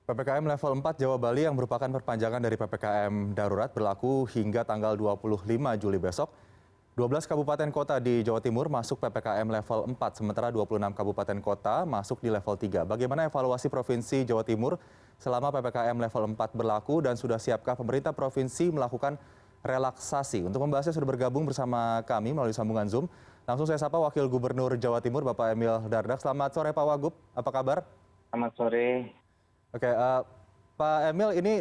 PPKM level 4 Jawa Bali yang merupakan perpanjangan dari PPKM darurat berlaku hingga tanggal 25 Juli besok. 12 kabupaten kota di Jawa Timur masuk PPKM level 4, sementara 26 kabupaten kota masuk di level 3. Bagaimana evaluasi Provinsi Jawa Timur selama PPKM level 4 berlaku dan sudah siapkah pemerintah provinsi melakukan relaksasi? Untuk membahasnya sudah bergabung bersama kami melalui sambungan Zoom. Langsung saya sapa Wakil Gubernur Jawa Timur Bapak Emil Dardak. Selamat sore Pak Wagub, apa kabar? Selamat sore. Oke, Pak Emil, ini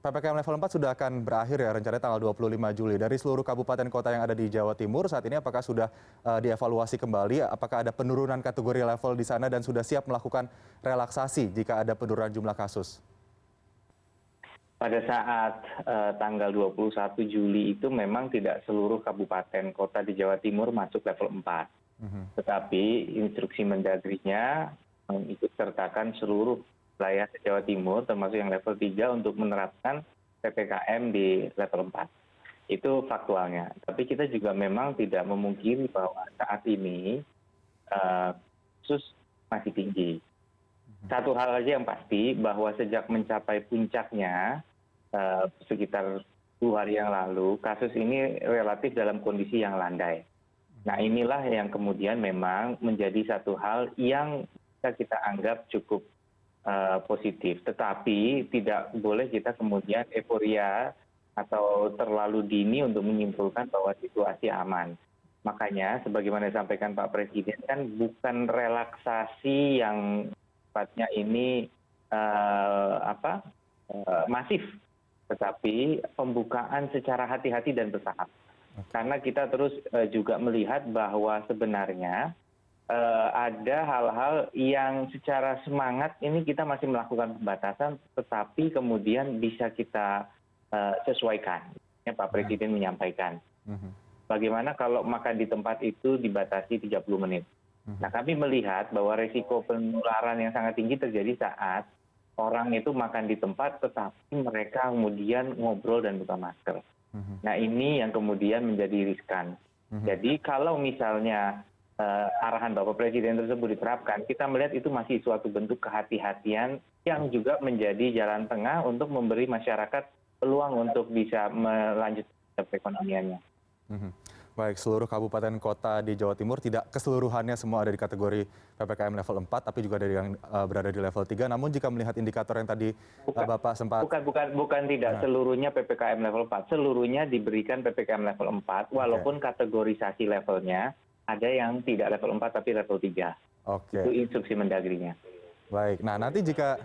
PPKM level 4 sudah akan berakhir ya rencananya tanggal 25 Juli. Dari seluruh kabupaten kota yang ada di Jawa Timur saat ini apakah sudah dievaluasi kembali? Apakah ada penurunan kategori level di sana dan sudah siap melakukan relaksasi jika ada penurunan jumlah kasus? Pada saat tanggal 21 Juli itu memang tidak seluruh kabupaten kota di Jawa Timur masuk level 4. Tetapi instruksi Mendagrinya mengikut sertakan seluruh wilayah Jawa Timur termasuk yang level 3 untuk menerapkan PPKM di level 4. Itu faktualnya. Tapi kita juga memang tidak memungkiri bahwa saat ini kasus masih tinggi. Satu hal aja yang pasti bahwa sejak mencapai puncaknya sekitar 2 hari yang lalu, kasus ini relatif dalam kondisi yang landai. Nah inilah yang kemudian memang menjadi satu hal yang kita anggap cukup positif. Tetapi tidak boleh kita kemudian euforia atau terlalu dini untuk menyimpulkan bahwa situasi aman. Makanya sebagaimana disampaikan Pak Presiden kan bukan relaksasi yang sifatnya ini masif, tetapi pembukaan secara hati-hati dan bertahap. Karena kita terus juga melihat bahwa sebenarnya ada hal-hal yang secara semangat ini kita masih melakukan pembatasan, tetapi kemudian bisa kita sesuaikan. Pak Presiden menyampaikan. Bagaimana kalau makan di tempat itu dibatasi 30 menit. Nah kami melihat bahwa risiko penularan yang sangat tinggi terjadi saat orang itu makan di tempat tetapi mereka kemudian ngobrol dan buka masker. Nah ini yang kemudian menjadi riskan. Jadi kalau misalnya arahan Bapak Presiden tersebut diterapkan, kita melihat itu masih suatu bentuk kehati-hatian yang juga menjadi jalan tengah untuk memberi masyarakat peluang untuk bisa melanjutkan perekonomiannya. Baik, seluruh kabupaten kota di Jawa Timur tidak keseluruhannya semua ada di kategori PPKM level 4, tapi juga ada yang berada di level 3. Namun jika melihat indikator yang tadi Bapak sempat... Bukan tidak seluruhnya PPKM level 4. Seluruhnya diberikan PPKM level 4, walaupun kategorisasi levelnya ada yang tidak level 4 tapi level 3. Itu instruksi Mendagrinya. Baik, nah nanti jika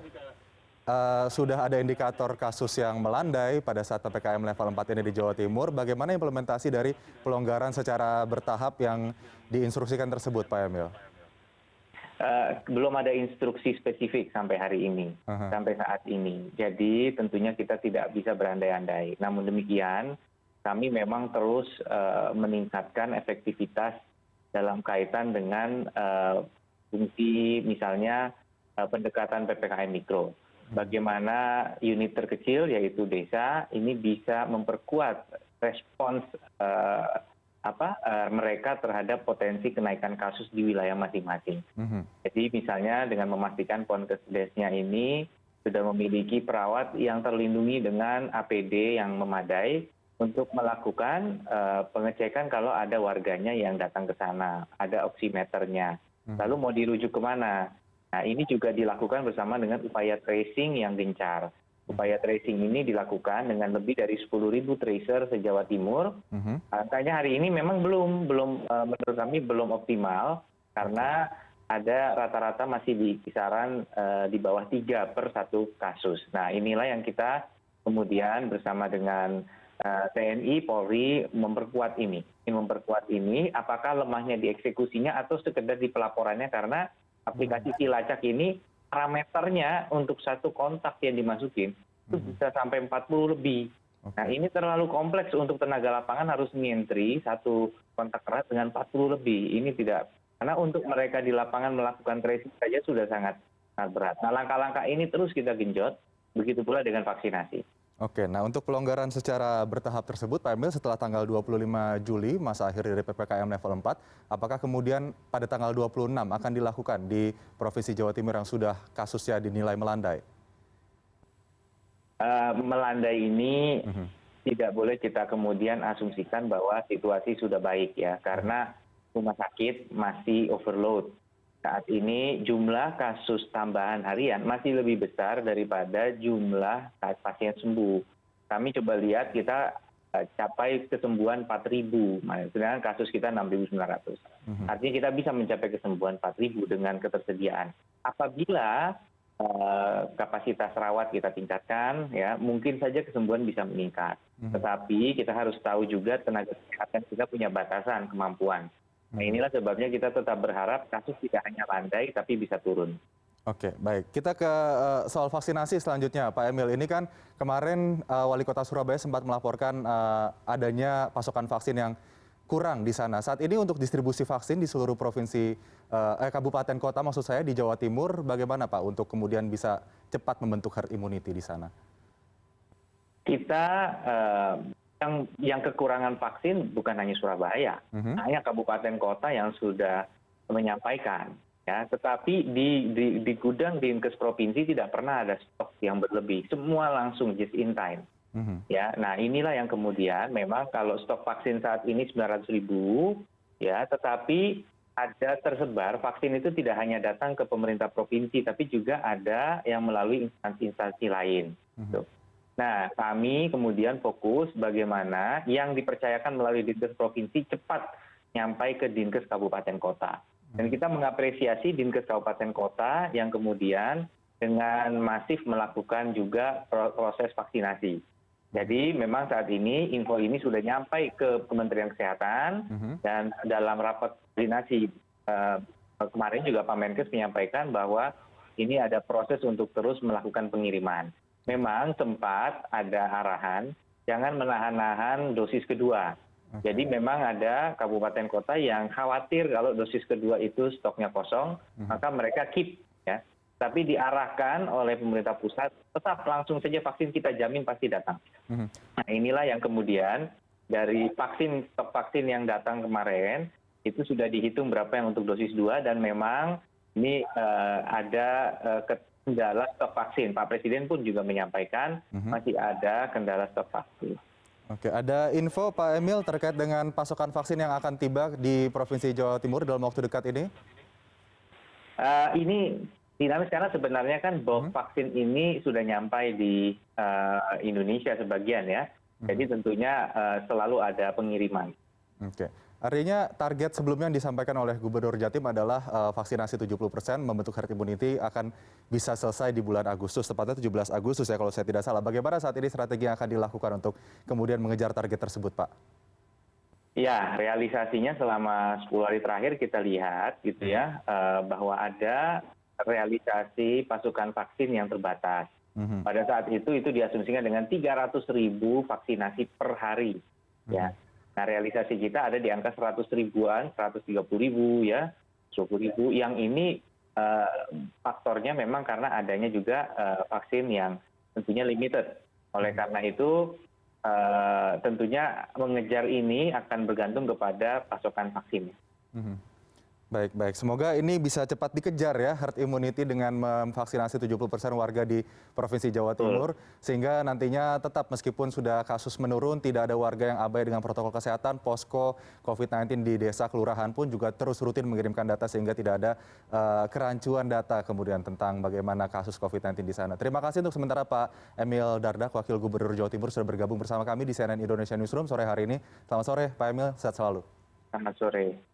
sudah ada indikator kasus yang melandai pada saat PPKM level 4 ini di Jawa Timur, bagaimana implementasi dari pelonggaran secara bertahap yang diinstruksikan tersebut, Pak Emil? Belum ada instruksi spesifik sampai hari ini, sampai saat ini. Jadi tentunya kita tidak bisa berandai-andai. Namun demikian, kami memang terus meningkatkan efektivitas dalam kaitan dengan fungsi misalnya pendekatan PPKM mikro. Bagaimana unit terkecil yaitu desa ini bisa memperkuat respons mereka terhadap potensi kenaikan kasus di wilayah masing-masing. Jadi misalnya dengan memastikan Ponkesdesnya ini sudah memiliki perawat yang terlindungi dengan APD yang memadai untuk melakukan pengecekan kalau ada warganya yang datang ke sana, ada oximeternya. Lalu mau dirujuk kemana? Nah ini juga dilakukan bersama dengan upaya tracing yang gencar. Upaya tracing ini dilakukan dengan lebih dari 10.000 tracer se-Jawa Timur. Angkanya hari ini memang belum menurut kami belum optimal karena ada rata-rata masih di kisaran di bawah 3 per 1 kasus. Nah inilah yang kita kemudian bersama dengan TNI, Polri memperkuat ini. Apakah lemahnya di eksekusinya atau sekedar di pelaporannya karena aplikasi Silacak ini parameternya untuk satu kontak yang dimasukin itu bisa sampai 40 lebih. Nah ini terlalu kompleks untuk tenaga lapangan harus ngentri satu kontak erat dengan 40 lebih. Ini tidak, karena untuk mereka di lapangan melakukan tracing saja sudah sangat berat. Nah langkah-langkah ini terus kita genjot, begitu pula dengan vaksinasi. Oke, nah untuk pelonggaran secara bertahap tersebut, Pak Emil, setelah tanggal 25 Juli, masa akhir dari PPKM level 4, apakah kemudian pada tanggal 26 akan dilakukan di Provinsi Jawa Timur yang sudah kasusnya dinilai melandai? Melandai ini tidak boleh kita kemudian asumsikan bahwa situasi sudah baik ya, karena rumah sakit masih overload. Saat ini jumlah kasus tambahan harian masih lebih besar daripada jumlah pasien sembuh. Kami coba lihat kita capai kesembuhan 4.000, sedangkan kasus kita 6.900. Artinya kita bisa mencapai kesembuhan 4.000 dengan ketersediaan. Apabila kapasitas rawat kita tingkatkan, ya mungkin saja kesembuhan bisa meningkat. Tetapi kita harus tahu juga tenaga kesehatan kita punya batasan kemampuan. Nah inilah sebabnya kita tetap berharap kasus tidak hanya landai tapi bisa turun. Oke, baik. Kita ke soal vaksinasi selanjutnya, Pak Emil. Ini kan kemarin Wali Kota Surabaya sempat melaporkan adanya pasokan vaksin yang kurang di sana. Saat ini untuk distribusi vaksin di seluruh provinsi, kabupaten kota maksud saya di Jawa Timur, bagaimana Pak untuk kemudian bisa cepat membentuk herd immunity di sana? Kita yang kekurangan vaksin bukan hanya Surabaya, hanya kabupaten kota yang sudah menyampaikan. Ya, tetapi di gudang Dinkes provinsi tidak pernah ada stok yang berlebih, semua langsung just in time. Ya, nah inilah yang kemudian memang kalau stok vaksin saat ini 900.000, ya, tetapi ada tersebar vaksin itu tidak hanya datang ke pemerintah provinsi, tapi juga ada yang melalui instansi-instansi lain. Nah, kami kemudian fokus bagaimana yang dipercayakan melalui Dinkes provinsi cepat nyampai ke Dinkes kabupaten kota. Dan kita mengapresiasi Dinkes kabupaten kota yang kemudian dengan masif melakukan juga proses vaksinasi. Jadi memang saat ini info ini sudah nyampai ke Kementerian Kesehatan dan dalam rapat koordinasi kemarin juga Pak Menkes menyampaikan bahwa ini ada proses untuk terus melakukan pengiriman. Memang sempat ada arahan jangan menahan-nahan dosis kedua. Jadi memang ada kabupaten kota yang khawatir kalau dosis kedua itu stoknya kosong, maka mereka keep ya. Tapi diarahkan oleh pemerintah pusat, tetap langsung saja vaksin kita jamin pasti datang. Nah inilah yang kemudian dari stok vaksin yang datang kemarin, itu sudah dihitung berapa yang untuk dosis 2 dan memang ini ada kendala stok vaksin. Pak Presiden pun juga menyampaikan masih ada kendala stok vaksin. Oke, ada info Pak Emil terkait dengan pasokan vaksin yang akan tiba di Provinsi Jawa Timur dalam waktu dekat ini? Ini dinamis karena sebenarnya kan box vaksin ini sudah nyampai di Indonesia sebagian ya. Jadi tentunya selalu ada pengiriman. Oke. Artinya target sebelumnya yang disampaikan oleh Gubernur Jatim adalah vaksinasi 70% membentuk herd immunity akan bisa selesai di bulan Agustus, tepatnya 17 Agustus ya kalau saya tidak salah. Bagaimana saat ini strategi yang akan dilakukan untuk kemudian mengejar target tersebut, Pak? Ya, realisasinya selama 10 hari terakhir kita lihat gitu ya, bahwa ada realisasi pasukan vaksin yang terbatas. Pada saat itu diasumsikan dengan 300.000 vaksinasi per hari. Ya. Nah, realisasi kita ada di angka 100 ribuan, 130.000 ya, 20.000. Yang ini faktornya memang karena adanya juga vaksin yang tentunya limited. Oleh karena itu tentunya mengejar ini akan bergantung kepada pasokan vaksin. Baik, baik. Semoga ini bisa cepat dikejar ya herd immunity dengan memvaksinasi 70% warga di Provinsi Jawa Timur. Sehingga nantinya tetap meskipun sudah kasus menurun, tidak ada warga yang abai dengan protokol kesehatan, posko COVID-19 di desa kelurahan pun juga terus rutin mengirimkan data sehingga tidak ada kerancuan data kemudian tentang bagaimana kasus COVID-19 di sana. Terima kasih untuk sementara Pak Emil Dardak, Wakil Gubernur Jawa Timur sudah bergabung bersama kami di CNN Indonesia Newsroom sore hari ini. Selamat sore Pak Emil, sehat selalu. Selamat sore.